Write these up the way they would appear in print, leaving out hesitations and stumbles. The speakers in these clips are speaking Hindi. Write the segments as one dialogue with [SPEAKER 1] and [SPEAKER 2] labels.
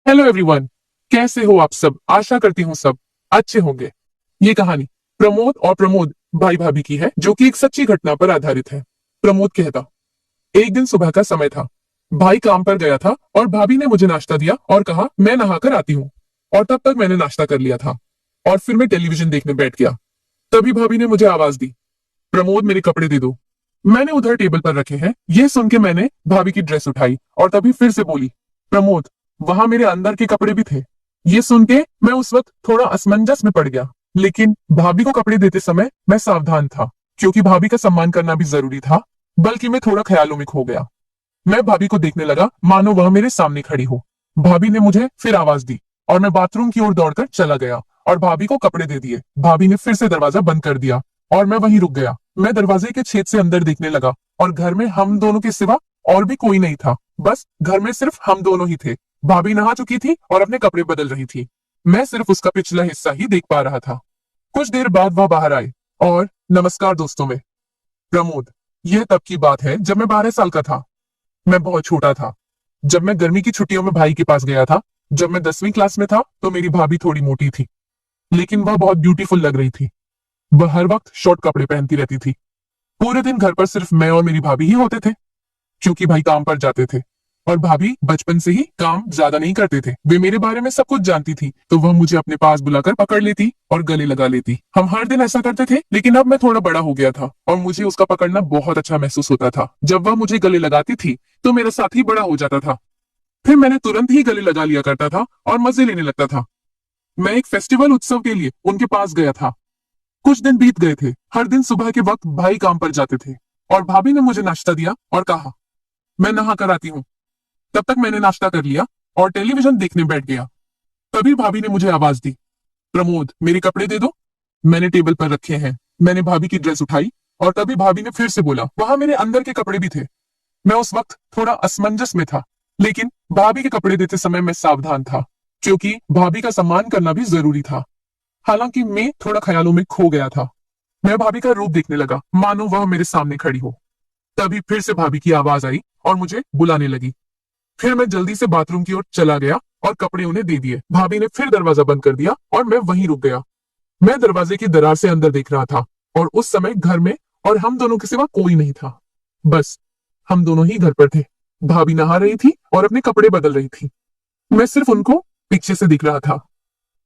[SPEAKER 1] Hello everyone. कैसे हो आप सब? आशा करती हूँ सब अच्छे होंगे। ये कहानी प्रमोद और प्रमोद भाई भाभी की है, जो कि एक सच्ची घटना पर आधारित है। प्रमोद कहता, एक दिन सुबह का समय था। भाई काम पर गया था और भाभी ने मुझे नाश्ता दिया और कहा मैं नहाकर आती हूँ। और तब तक मैंने नाश्ता कर लिया था और फिर मैं टेलीविजन देखने बैठ गया। तभी भाभी ने मुझे आवाज दी, प्रमोद मेरे कपड़े दे दो। मैंने उधर टेबल पर रखे हैं। यह सुन के मैंने भाभी की ड्रेस उठाई और तभी फिर से बोली, प्रमोद वहां मेरे अंदर के कपड़े भी थे। ये सुन के मैं उस वक्त थोड़ा असमंजस में पड़ गया, लेकिन भाभी को कपड़े देते समय मैं सावधान था, क्योंकि भाभी का सम्मान करना भी जरूरी था। बल्कि मैं थोड़ा ख्यालों में खो गया। मैं भाभी को देखने लगा मानो वह मेरे सामने खड़ी हो। भाभी ने मुझे फिर आवाज दी और मैं बाथरूम की ओर दौड़कर चला गया और भाभी को कपड़े दे दिए। भाभी ने फिर से दरवाजा बंद कर दिया और मैं वहीं रुक गया। मैं दरवाजे के छेद से अंदर देखने लगा और घर में हम दोनों के सिवा और भी कोई नहीं था। बस घर में सिर्फ हम दोनों ही थे। भाभी नहा चुकी थी और अपने कपड़े बदल रही थी। मैं सिर्फ उसका पिछला हिस्सा ही देख पा रहा था। कुछ देर बाद वह बाहर आए और नमस्कार दोस्तों में। प्रमोद, यह तब की बात है जब मैं 12 साल का था। मैं बहुत छोटा था जब मैं गर्मी की छुट्टियों में भाई के पास गया था। जब मैं 10वीं क्लास में था तो मेरी भाभी थोड़ी मोटी थी, लेकिन वह बहुत ब्यूटीफुल लग रही थी। वह हर वक्त शॉर्ट कपड़े पहनती रहती थी। पूरे दिन घर पर सिर्फ मैं और मेरी भाभी ही होते थे, क्योंकि भाई काम पर जाते थे और भाभी बचपन से ही काम ज्यादा नहीं करते थे। वे मेरे बारे में सब कुछ जानती थी, तो वह मुझे अपने पास बुलाकर पकड़ लेती और गले लगा लेती। हम हर दिन ऐसा करते थे, लेकिन अब मैं थोड़ा बड़ा हो गया था और मुझे उसका पकड़ना बहुत अच्छा महसूस होता था। जब वह मुझे गले लगाती थी तो मेरा साथ ही बड़ा हो जाता था। फिर मैंने तुरंत ही गले लगा लिया करता था और मजे लेने लगता था। मैं एक फेस्टिवल उत्सव के लिए उनके पास गया था। कुछ दिन बीत गए थे। हर दिन सुबह के वक्त भाई काम पर जाते थे और भाभी ने मुझे नाश्ता दिया और कहा मैं नहा कर आती हूँ। तब तक मैंने नाश्ता कर लिया और टेलीविजन देखने बैठ गया। तभी भाभी ने मुझे आवाज दी, प्रमोद मेरे कपड़े दे दो। मैंने टेबल पर रखे हैं। मैंने भाभी की ड्रेस उठाई और तभी भाभी ने फिर से बोला, वहां मेरे अंदर के कपड़े भी थे। मैं उस वक्त थोड़ा असमंजस में था, लेकिन भाभी के कपड़े देते समय मैं सावधान था, क्योंकि भाभी का सम्मान करना भी जरूरी था। हालांकि मैं थोड़ा ख्यालों में खो गया था। मैं भाभी का रूप देखने लगा मानो वह मेरे सामने खड़ी हो। तभी फिर से भाभी की आवाज आई और मुझे बुलाने लगी। फिर मैं जल्दी से बाथरूम की ओर चला गया और कपड़े उन्हें दे दिए। भाभी ने फिर दरवाजा बंद कर दिया और मैं वहीं रुक गया। मैं दरवाजे की दरार से अंदर देख रहा था और उस समय घर में और हम दोनों के सिवा कोई नहीं था। बस हम दोनों ही घर पर थे। भाभी नहा रही थी और अपने कपड़े बदल रही थी। मैं सिर्फ उनको पीछे से दिख रहा था।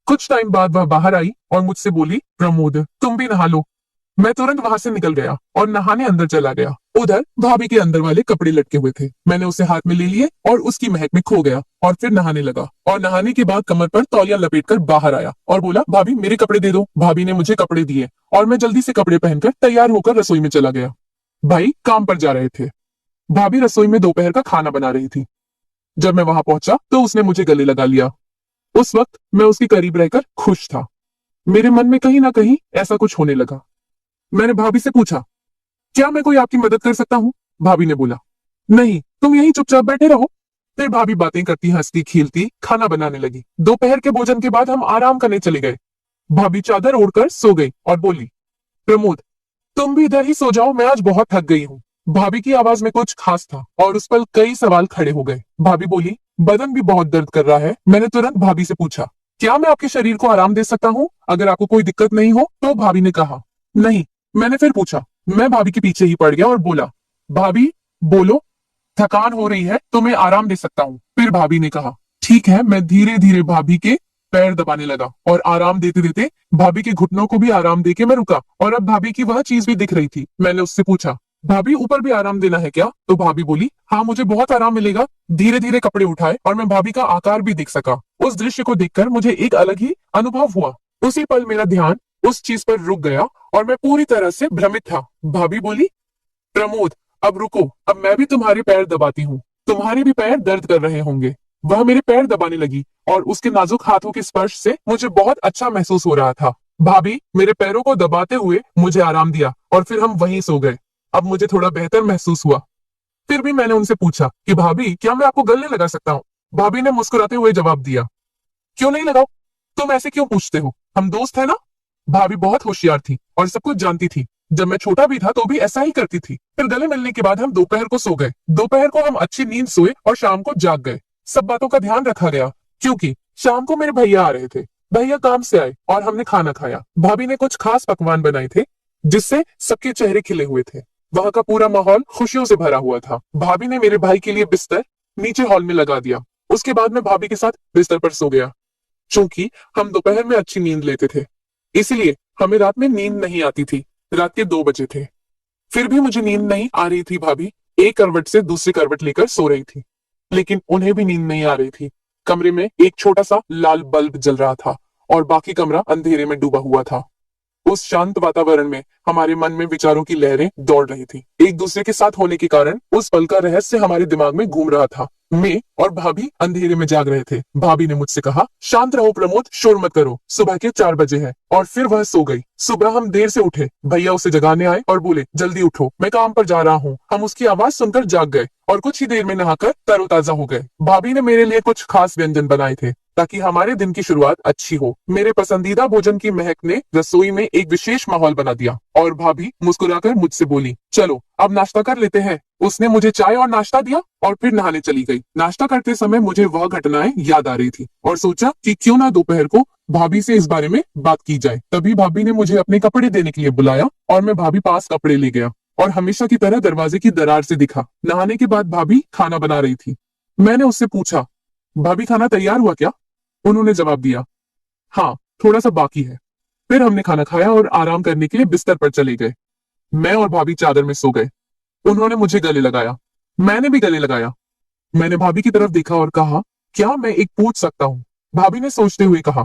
[SPEAKER 1] कुछ टाइम बाद वह बाहर आई और मुझसे बोली, प्रमोद तुम भी नहा लो। मैं तुरंत वहां से निकल गया और नहाने अंदर चला गया। उधर भाभी के अंदर वाले कपड़े लटके हुए थे। मैंने उसे हाथ में ले लिए और उसकी महक में खो गया और फिर नहाने लगा। और नहाने के बाद कमर पर तौलिया लपेटकर बाहर आया और बोला, भाभी मेरे कपड़े दे दो। भाभी ने मुझे कपड़े दिए और मैं जल्दी से कपड़े पहनकर तैयार होकर रसोई में चला गया। भाई काम पर जा रहे थे। भाभी रसोई में दोपहर का खाना बना रही थी। जब मैं वहां पहुंचा तो उसने मुझे गले लगा लिया। उस वक्त मैं उसके करीब रहकर खुश था। मेरे मन में कहीं ना कहीं ऐसा कुछ होने लगा। मैंने भाभी से पूछा, क्या मैं कोई आपकी मदद कर सकता हूँ? भाभी ने बोला, नहीं तुम यहीं चुपचाप बैठे रहो। फिर भाभी बातें करती हंसती खेलती खाना बनाने लगी। दोपहर के भोजन के बाद हम आराम करने चले गए। भाभी चादर ओढ़कर सो गई और बोली, प्रमोद तुम भी इधर ही सो जाओ, मैं आज बहुत थक गई हूँ। भाभी की आवाज में कुछ खास था और उस पर कई सवाल खड़े हो गए। भाभी बोली, बदन भी बहुत दर्द कर रहा है। मैंने तुरंत भाभी से पूछा, क्या मैं आपके शरीर को आराम दे सकता हूँ? अगर आपको कोई दिक्कत नहीं हो तो। भाभी ने कहा, नहीं। मैंने फिर पूछा। मैं भाभी के पीछे ही पड़ गया और बोला, भाभी बोलो, थकान हो रही है तो मैं आराम दे सकता हूँ। फिर भाभी ने कहा, ठीक है। मैं धीरे धीरे भाभी के पैर दबाने लगा और आराम देते देते भाभी के घुटनों को भी आराम देके मैं रुका और अब भाभी की वह चीज भी दिख रही थी। मैंने उससे पूछा, भाभी ऊपर भी आराम देना है क्या? तो भाभी बोली, हाँ मुझे बहुत आराम मिलेगा। धीरे धीरे कपड़े उठाए और मैं भाभी का आकार भी देख सका। उस दृश्य को देखकर मुझे एक अलग ही अनुभव हुआ। उसी पल मेरा ध्यान उस चीज पर रुक गया और मैं पूरी तरह से भ्रमित था। भाभी बोली, प्रमोद अब रुको, अब मैं भी तुम्हारे पैर दबाती हूँ। तुम्हारे भी पैर दर्द कर रहे होंगे। वह मेरे पैर दबाने लगी और उसके नाजुक हाथों के स्पर्श से मुझे बहुत अच्छा महसूस हो रहा था। भाभी मेरे पैरों को दबाते हुए मुझे आराम दिया और फिर हम वहीं सो गए। अब मुझे थोड़ा बेहतर महसूस हुआ। फिर भी मैंने उनसे पूछा कि भाभी क्या मैं आपको गले लगा सकता हूँ? भाभी ने मुस्कुराते हुए जवाब दिया, क्यों नहीं लगाओ? तुम ऐसे क्यों पूछते हो? हम दोस्त है ना। भाभी बहुत होशियार थी और सब कुछ जानती थी। जब मैं छोटा भी था तो भी ऐसा ही करती थी। फिर गले मिलने के बाद हम दोपहर को सो गए। दोपहर को हम अच्छी नींद सोए और शाम को जाग गए। सब बातों का ध्यान रखा गया क्योंकि शाम को मेरे भैया आ रहे थे। भैया काम से आए और हमने खाना खाया। भाभी ने कुछ खास पकवान बनाए थे जिससे सबके चेहरे खिले हुए थे। वहां का पूरा माहौल खुशियों से भरा हुआ था। भाभी ने मेरे भाई के लिए बिस्तर नीचे हॉल में लगा दिया। उसके बाद मैं भाभी के साथ बिस्तर पर सो गया। चूंकि हम दोपहर में अच्छी नींद लेते थे, इसलिए हमें रात में नींद नहीं आती थी। रात के 2 बजे थे, फिर भी मुझे नींद नहीं आ रही थी। भाभी एक करवट से दूसरी करवट लेकर सो रही थी, लेकिन उन्हें भी नींद नहीं आ रही थी। कमरे में एक छोटा सा लाल बल्ब जल रहा था और बाकी कमरा अंधेरे में डूबा हुआ था। उस शांत वातावरण में हमारे मन में विचारों की लहरें दौड़ रही थी। एक दूसरे के साथ होने के कारण उस पल का रहस्य हमारे दिमाग में घूम रहा था। मैं और भाभी अंधेरे में जाग रहे थे। भाभी ने मुझसे कहा, शांत रहो प्रमोद, शोर मत करो, सुबह के 4 बजे है। और फिर वह सो गई। सुबह हम देर से उठे। भैया उसे जगाने आए और बोले, जल्दी उठो, मैं काम पर जा रहा हूँ। हम उसकी आवाज सुनकर जाग गए और कुछ ही देर में नहाकर तरोताजा हो गए। भाभी ने मेरे लिए कुछ खास व्यंजन बनाए थे ताकि हमारे दिन की शुरुआत अच्छी हो। मेरे पसंदीदा भोजन की महक ने रसोई में एक विशेष माहौल बना दिया और भाभी मुस्कुराकर मुझसे बोली, चलो अब नाश्ता कर लेते हैं। उसने मुझे चाय और नाश्ता दिया और फिर नहाने चली गई। नाश्ता करते समय मुझे वह घटनाएं याद आ रही थी और सोचा कि क्यों ना दोपहर को भाभी से इस बारे में बात की जाए। तभी भाभी ने मुझे अपने कपड़े देने के लिए बुलाया और मैं भाभी पास कपड़े ले गया और हमेशा की तरह दरवाजे की दरार से दिखा। नहाने के बाद भाभी खाना बना रही थी। मैंने उससे पूछा, भाभी खाना तैयार हुआ क्या? उन्होंने जवाब दिया, हाँ थोड़ा सा बाकी है। फिर हमने खाना खाया और आराम करने के लिए बिस्तर पर चले गए। मैं और भाभी चादर में सो गए। उन्होंने मुझे गले लगाया, मैंने भी गले लगाया। मैंने भाभी की तरफ देखा और कहा, क्या मैं एक पूछ सकता हूँ? भाभी ने सोचते हुए कहा,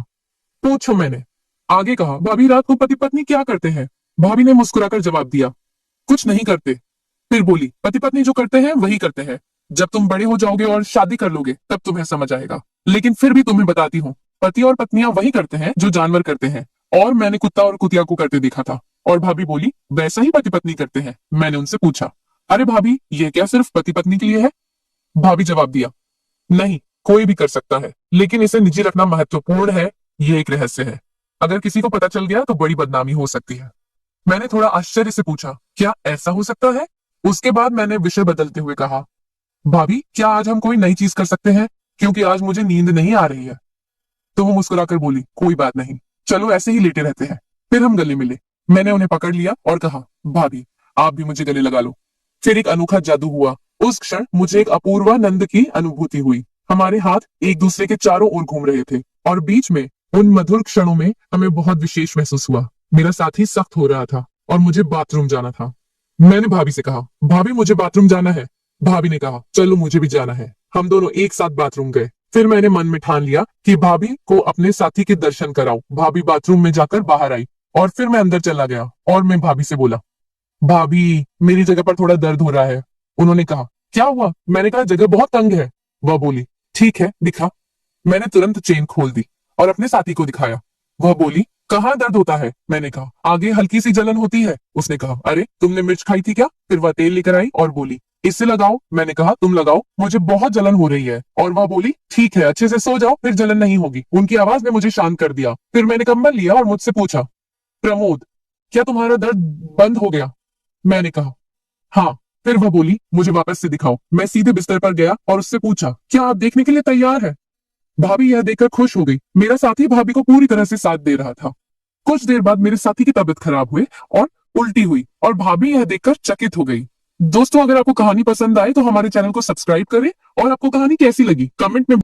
[SPEAKER 1] पूछो। मैंने आगे कहा, भाभी रात को पति पत्नी क्या करते हैं? भाभी ने मुस्कुराकर जवाब दिया, कुछ नहीं करते। फिर बोली, पति पत्नी जो करते हैं वही करते हैं। जब तुम बड़े हो जाओगे और शादी कर लोगे तब तुम्हें समझ आएगा। लेकिन फिर भी तुम्हें बताती हूँ, पति और पत्नियां वही करते हैं जो जानवर करते हैं। और मैंने कुत्ता और कुतिया को करते देखा था। और भाभी बोली, वैसा ही पति पत्नी करते हैं। मैंने उनसे पूछा, अरे भाभी ये क्या सिर्फ पति पत्नी के लिए है? भाभी जवाब दिया, नहीं, कोई भी कर सकता है, लेकिन इसे निजी रखना महत्वपूर्ण है। ये एक रहस्य है, अगर किसी को पता चल गया तो बड़ी बदनामी हो सकती है। मैंने थोड़ा आश्चर्य से पूछा, क्या ऐसा हो सकता है? उसके बाद मैंने विषय बदलते हुए कहा, भाभी क्या आज हम कोई नई चीज कर सकते हैं, क्योंकि आज मुझे नींद नहीं आ रही है। तो वो मुस्कुराकर बोली, कोई बात नहीं, चलो ऐसे ही लेटे रहते हैं। फिर हम गले मिले। मैंने उन्हें पकड़ लिया और कहा, भाभी आप भी मुझे गले लगा लो। फिर एक अनोखा जादू हुआ। उस क्षण मुझे एक अपूर्वानंद की अनुभूति हुई। हमारे हाथ एक दूसरे के चारों ओर घूम रहे थे और बीच में उन मधुर क्षणों में हमें बहुत विशेष महसूस हुआ। मेरा साथी सख्त हो रहा था और मुझे बाथरूम जाना था। मैंने भाभी से कहा, भाभी मुझे बाथरूम जाना है। भाभी ने कहा, चलो मुझे भी जाना है। हम दोनों एक साथ बाथरूम गए। फिर मैंने मन में ठान लिया कि भाभी को अपने साथी के दर्शन कराऊं। भाभी बाथरूम में जाकर बाहर आई और फिर मैं अंदर चला गया और मैं भाभी से बोला, भाभी मेरी जगह पर थोड़ा दर्द हो रहा है। उन्होंने कहा, क्या हुआ? मैंने कहा, जगह बहुत तंग है। वह बोली, ठीक है दिखा। मैंने तुरंत चेन खोल दी और अपने साथी को दिखाया। वह बोली, कहाँ दर्द होता है? मैंने कहा, आगे हल्की सी जलन होती है। उसने कहा, अरे तुमने मिर्च खाई थी क्या? फिर वह तेल लेकर आई और बोली, इससे लगाओ। मैंने कहा, तुम लगाओ, मुझे बहुत जलन हो रही है। और वह बोली, ठीक है, अच्छे से सो जाओ, फिर जलन नहीं होगी। उनकी आवाज ने मुझे शांत कर दिया। फिर मैंने कंबल लिया और मुझसे पूछा, प्रमोद क्या तुम्हारा दर्द बंद हो गया? मैंने कहा, हाँ। फिर वह बोली, मुझे वापस से दिखाओ। मैं सीधे बिस्तर पर गया और उससे पूछा, क्या आप देखने के लिए तैयार है? भाभी यह देखकर खुश हो गई। मेरा साथी भाभी को पूरी तरह से साथ दे रहा था। कुछ देर बाद मेरे साथी की तबीयत खराब हुई और उल्टी हुई और भाभी यह देखकर चकित हो गई। दोस्तों अगर आपको कहानी पसंद आए तो हमारे चैनल को सब्सक्राइब करें और आपको कहानी कैसी लगी कमेंट में